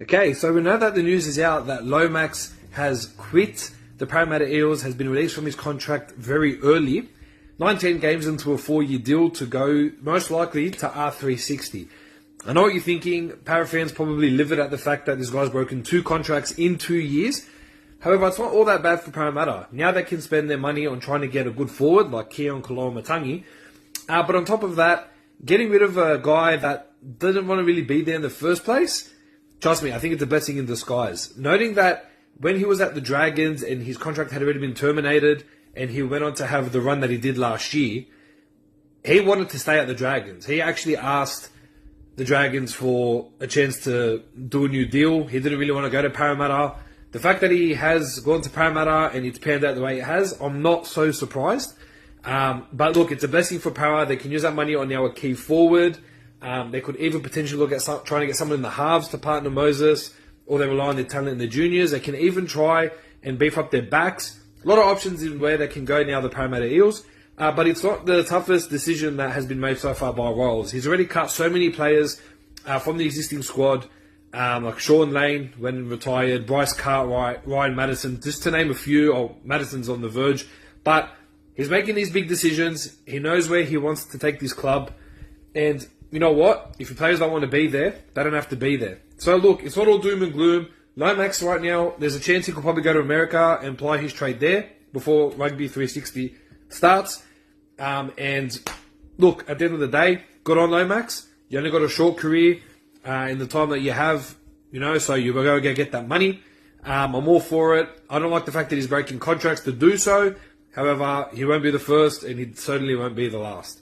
Okay, so we know that the news is out that Lomax has quit the Parramatta Eels, has been released from his contract very early. 19 games into a 4-year deal to go, most likely, to R360. I know what you're thinking. Parra fans probably livid at the fact that this guy's broken 2 contracts in 2 years. However, it's not all that bad for Parramatta. Now they can spend their money on trying to get a good forward like Keon Koloamatangi. But on top of that, getting rid of a guy that didn't want to really be there in the first place, trust me, I think it's a blessing in disguise. Noting that when he was at the Dragons and his contract had already been terminated and he went on to have the run that he did last year, he wanted to stay at the Dragons. He actually asked the Dragons for a chance to do a new deal. He didn't really want to go to Parramatta. The fact that he has gone to Parramatta and it's panned out the way it has, I'm not so surprised. But look, it's a blessing for Parra. They can use that money on our key forward. They could even potentially look at trying to get someone in the halves to partner Moses, or they rely on their talent in the juniors. They can even try and beef up their backs. A lot of options in where they can go now, the Parramatta Eels. But it's not the toughest decision that has been made so far by Rolls. He's already cut so many players from the existing squad, like Sean Lane when retired, Bryce Cartwright, Ryan Madison, just to name a few. Oh, Madison's on the verge. But he's making these big decisions. He knows where he wants to take this club. And you know what? If your players don't want to be there, they don't have to be there. So look, it's not all doom and gloom. Lomax right now, there's a chance he could probably go to America and apply his trade there before Rugby 360 starts. And look, at the end of the day, good on Lomax. You only got a short career in the time that you have, so you're going to go get that money. I'm all for it. I don't like the fact that he's breaking contracts to do so. However, he won't be the first and he certainly won't be the last.